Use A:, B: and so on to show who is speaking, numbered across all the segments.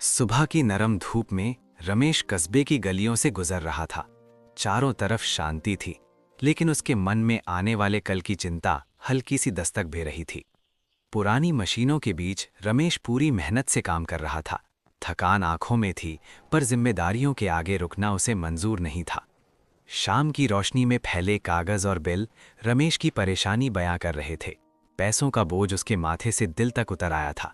A: सुबह की नरम धूप में रमेश कस्बे की गलियों से गुजर रहा था। चारों तरफ शांति थी, लेकिन उसके मन में आने वाले कल की चिंता हल्की सी दस्तक दे रही थी। पुरानी मशीनों के बीच रमेश पूरी मेहनत से काम कर रहा था। थकान आंखों में थी, पर जिम्मेदारियों के आगे रुकना उसे मंजूर नहीं था। शाम की रोशनी में फैले कागज और बिल रमेश की परेशानी बयां कर रहे थे। पैसों का बोझ उसके माथे से दिल तक उतर आया था।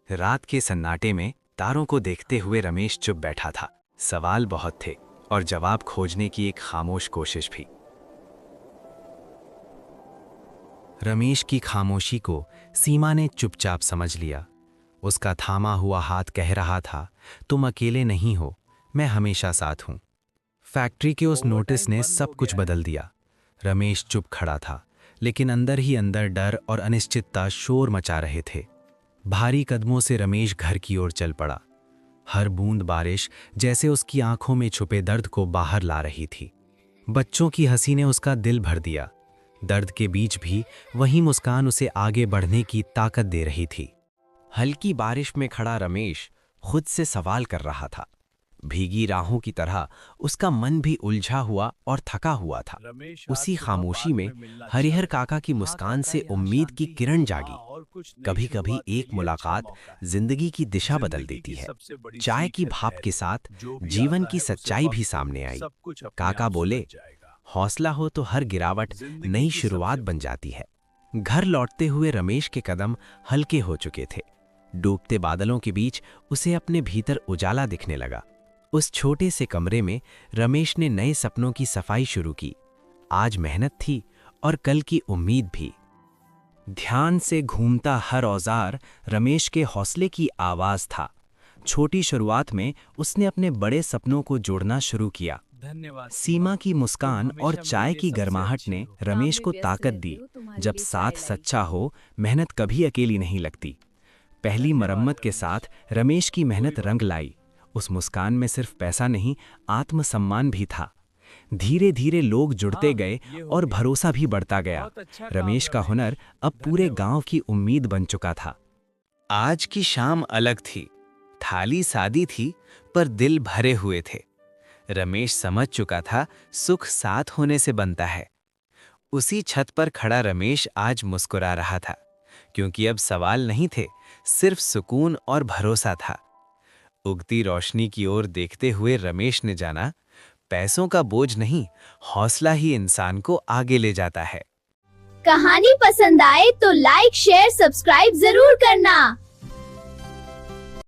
A: रात के सन्नाटे में तारों को देखते हुए रमेश चुप बैठा था। सवाल बहुत थे और जवाब खोजने की एक खामोश कोशिश भी। रमेश की खामोशी को सीमा ने चुपचाप समझ लिया। उसका थामा हुआ हाथ कह रहा था, तुम अकेले नहीं हो, मैं हमेशा साथ हूं। फैक्ट्री के उस नोटिस ने सब कुछ बदल दिया। रमेश चुप खड़ा था, लेकिन अंदर ही अंदर डर और अनिश्चितता शोर मचा रहे थे। भारी कदमों से रमेश घर की ओर चल पड़ा। हर बूंद बारिश जैसे उसकी आंखों में छुपे दर्द को बाहर ला रही थी। बच्चों की हंसी ने उसका दिल भर दिया। दर्द के बीच भी वही मुस्कान उसे आगे बढ़ने की ताकत दे रही थी। हल्की बारिश में खड़ा रमेश खुद से सवाल कर रहा था। भीगी राहों की तरह उसका मन भी उलझा हुआ और थका हुआ था। उसी खामोशी में हरिहर काका की मुस्कान से उम्मीद की किरण जागी। कभी कभी एक मुलाकात जिंदगी की दिशा बदल देती है। चाय की भाप के साथ जीवन की सच्चाई भी सामने आई। काका बोले, हौसला हो तो हर गिरावट नई शुरुआत बन जाती है। घर लौटते हुए रमेश के कदम हल्के हो चुके थे। डूबते बादलों के बीच उसे अपने भीतर उजाला दिखने लगा। उस छोटे से कमरे में रमेश ने नए सपनों की सफाई शुरू की। आज मेहनत थी और कल की उम्मीद भी। ध्यान से घूमता हर औजार रमेश के हौसले की आवाज था। छोटी शुरुआत में उसने अपने बड़े सपनों को जोड़ना शुरू किया। सीमा की मुस्कान और चाय की गर्माहट ने रमेश को ताकत दी। जब साथ सच्चा हो, मेहनत कभी अकेली नहीं लगती। पहली मरम्मत के साथ रमेश की मेहनत रंग लाई। उस मुस्कान में सिर्फ पैसा नहीं, आत्मसम्मान भी था। धीरे धीरे लोग जुड़ते गए और भरोसा भी बढ़ता गया। रमेश का हुनर अब पूरे गांव की उम्मीद बन चुका था। आज की शाम अलग थी। थाली सादी थी, पर दिल भरे हुए थे। रमेश समझ चुका था, सुख साथ होने से बनता है। उसी छत पर खड़ा रमेश आज मुस्कुरा रहा था, क्योंकि अब सवाल नहीं थे, सिर्फ सुकून और भरोसा था। उगती रोशनी की ओर देखते हुए रमेश ने जाना, पैसों का बोझ नहीं, हौसला ही इंसान को आगे ले जाता है।
B: कहानी पसंद आए तो लाइक, शेयर, सब्सक्राइब जरूर करना।